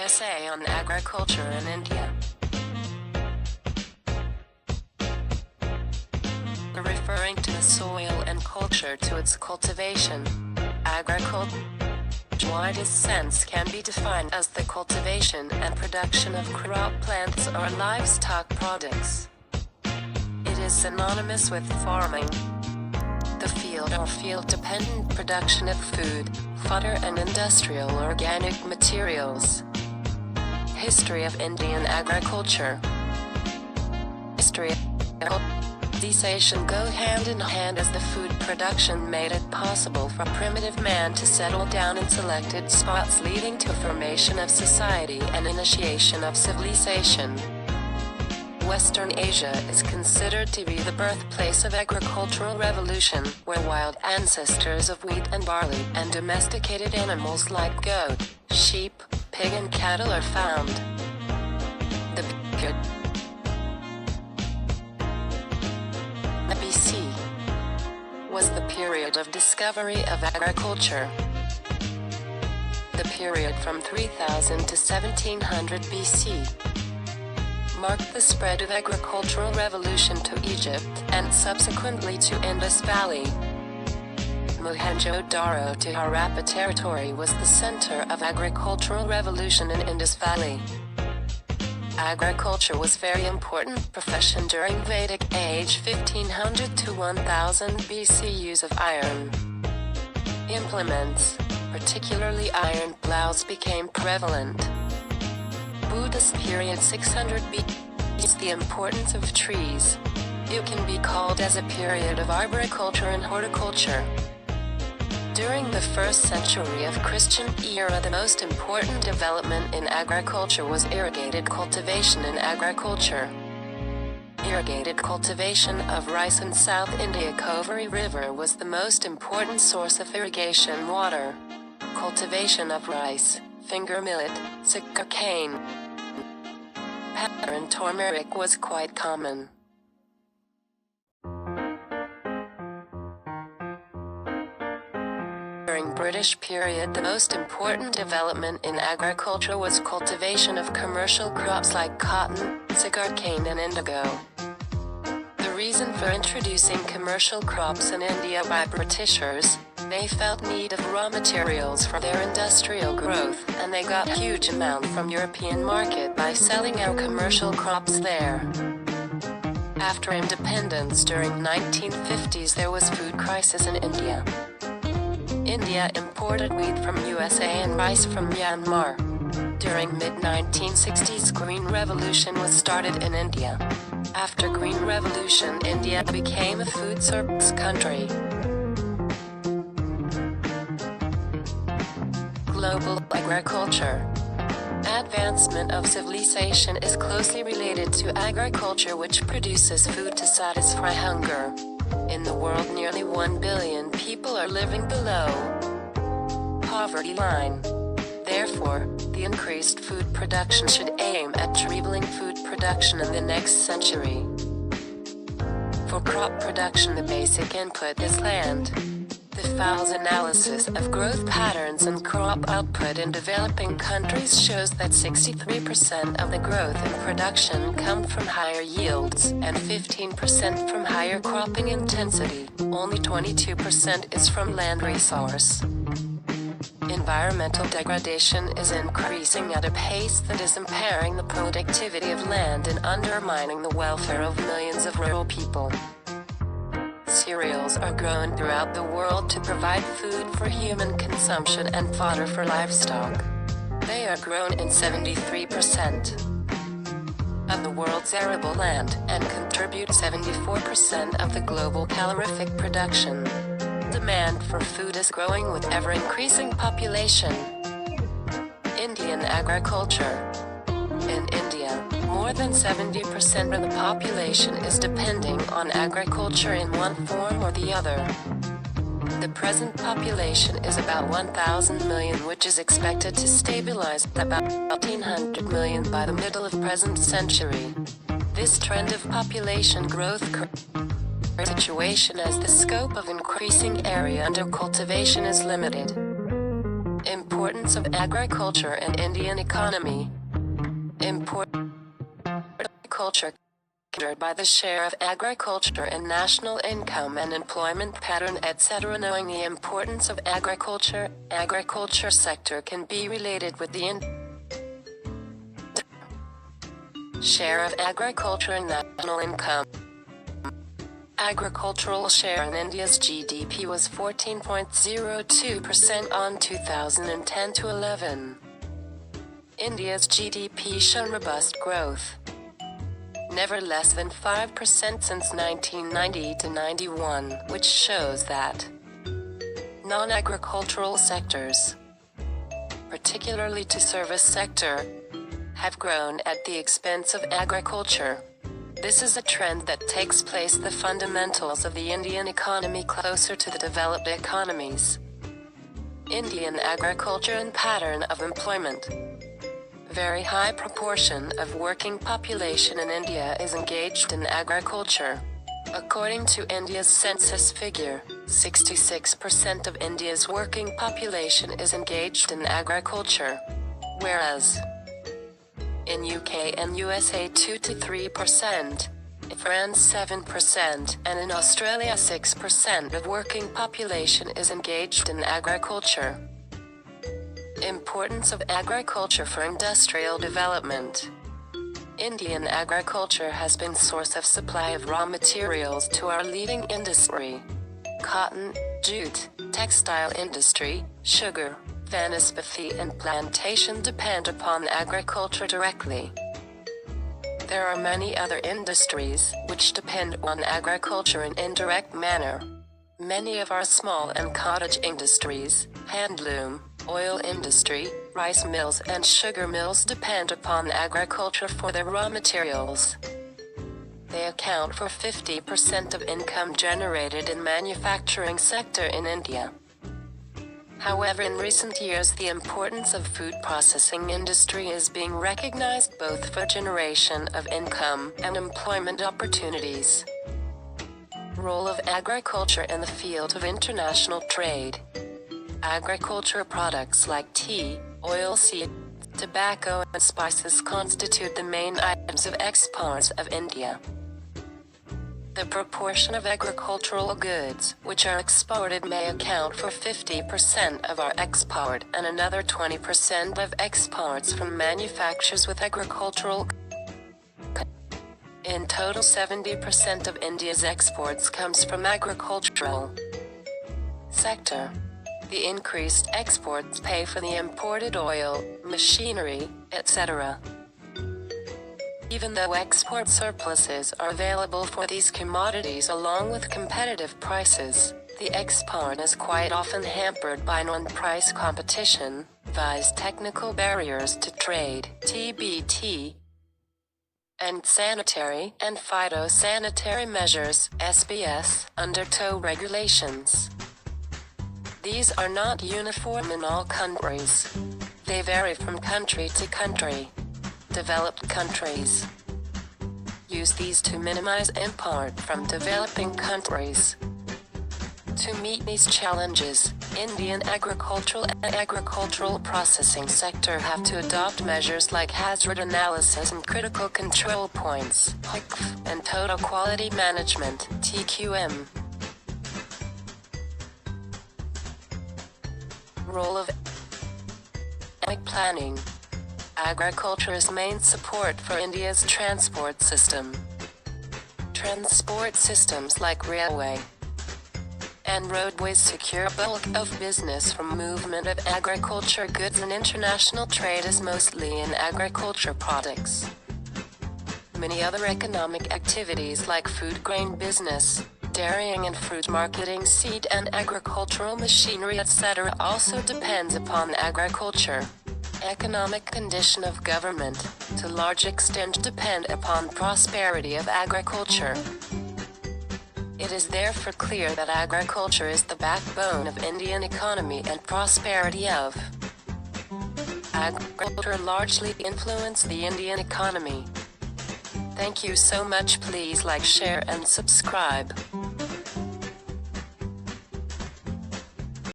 Essay on Agriculture in India. Referring to the soil and culture to its cultivation. Agriculture, widest sense, can be defined as the cultivation and production of crop plants or livestock products. It is synonymous with farming, the field or field-dependent production of food, fodder and industrial organic materials. History of Indian agriculture. History of civilization go hand in hand as the food production made it possible for primitive man to settle down in selected spots, leading to formation of society and initiation of civilization. Western Asia is considered to be the birthplace of agricultural revolution, where wild ancestors of wheat and barley and domesticated animals like goat, sheep, pig and cattle are found. The period BC was the period of discovery of agriculture. The period from 3000 to 1700 BC marked the spread of agricultural revolution to Egypt and subsequently to Indus Valley. Mohenjo-Daro to Harappa territory was the center of agricultural revolution in Indus Valley. Agriculture was very important profession during Vedic age 1500 to 1000 BC. Use of iron implements, particularly iron plows, became prevalent. Buddhist period 600 BC. The importance of trees. It can be called as a period of arboriculture and horticulture. During the 1st century of Christian era, the most important development in agriculture was irrigated cultivation in agriculture. Irrigated cultivation of rice in South India. Kaveri River was the most important source of irrigation water. Cultivation of rice, finger millet, sugar cane, pepper and turmeric was quite common. During British period, the most important development in agriculture was cultivation of commercial crops like cotton, sugarcane and indigo. The reason for introducing commercial crops in India by Britishers, they felt need of raw materials for their industrial growth, and they got huge amount from European market by selling our commercial crops there. After independence during 1950s, there was food crisis in India. India imported wheat from USA and rice from Myanmar. During mid-1960s, Green Revolution was started in India. After Green Revolution, India became a food surplus country. Global agriculture. Advancement of civilization is closely related to agriculture, which produces food to satisfy hunger. In the world, nearly 1 billion people are living below poverty line. Therefore, the increased food production should aim at tripling food production in the next century. For crop production, the basic input is land. The FAO's analysis of growth patterns and crop output in developing countries shows that 63% of the growth in production come from higher yields and 15% from higher cropping intensity. Only 22% is from land resource. Environmental degradation is increasing at a pace that is impairing the productivity of land and undermining the welfare of millions of rural people. Cereals are grown throughout the world to provide food for human consumption and fodder for livestock. They are grown in 73% of the world's arable land and contribute 74% of the global calorific production. Demand for food is growing with ever-increasing population. Indian agriculture. In India, more than 70% of the population is depending on agriculture in one form or the other. The present population is about 1,000 million, which is expected to stabilize at about 1,800 million by the middle of present century. This trend of population growth situation as the scope of increasing area under cultivation is limited. Importance of agriculture in Indian economy. Agriculture by the share of agriculture in national income and employment pattern, etc. Knowing the importance of agriculture sector can be related with the share of agriculture in national income. Agricultural share in India's GDP was 14.02% on 2010 to 11. India's GDP shown robust growth, never less than 5% since 1990 to 91, which shows that non-agricultural sectors, particularly to service sector, have grown at the expense of agriculture. This is a trend that takes place the fundamentals of the Indian economy closer to the developed economies. Indian agriculture and pattern of employment. Very high proportion of working population in India is engaged in agriculture. According to India's census figure, 66% of India's working population is engaged in agriculture, whereas in UK and USA 2 to 3%, in France 7%, and in Australia 6% of working population is engaged in agriculture. Importance of agriculture for industrial development. Indian agriculture has been source of supply of raw materials to our leading industry. Cotton, jute, textile industry, sugar, vanaspati and plantation depend upon agriculture directly. There are many other industries which depend on agriculture in indirect manner. Many of our small and cottage industries, handloom, oil industry, rice mills and sugar mills depend upon agriculture for their raw materials. They account for 50% of income generated in manufacturing sector in India. However, in recent years the importance of food processing industry is being recognized both for generation of income and employment opportunities. Role of agriculture in the field of international trade. Agriculture products like tea, oilseed, tobacco and spices constitute the main items of exports of India. The proportion of agricultural goods which are exported may account for 50% of our export and another 20% of exports from manufacturers with agricultural. In total 70% of India's exports comes from agricultural sector. The increased exports pay for the imported oil, machinery, etc. Even though export surpluses are available for these commodities along with competitive prices, the export is quite often hampered by non-price competition, viz. Technical barriers to trade, TBT, and sanitary and phytosanitary measures, SBS, undertow regulations. These are not uniform in all countries. They vary from country to country. Developed countries use these to minimize import from developing countries. To meet these challenges, Indian agricultural and agricultural processing sector have to adopt measures like hazard analysis and critical control points, and total quality management, TQM. Role of economic planning. Agriculture is main support for India's transport system. Transport systems like railway and roadways secure bulk of business from movement of agriculture goods, and international trade is mostly in agriculture products. Many other economic activities like food grain business, dairying and fruit marketing, seed and agricultural machinery, etc. also depends upon agriculture. Economic condition of government, to large extent depend upon prosperity of agriculture. It is therefore clear that agriculture is the backbone of Indian economy and prosperity of. Agriculture largely influence the Indian economy. Thank you so much. Please like, share and subscribe.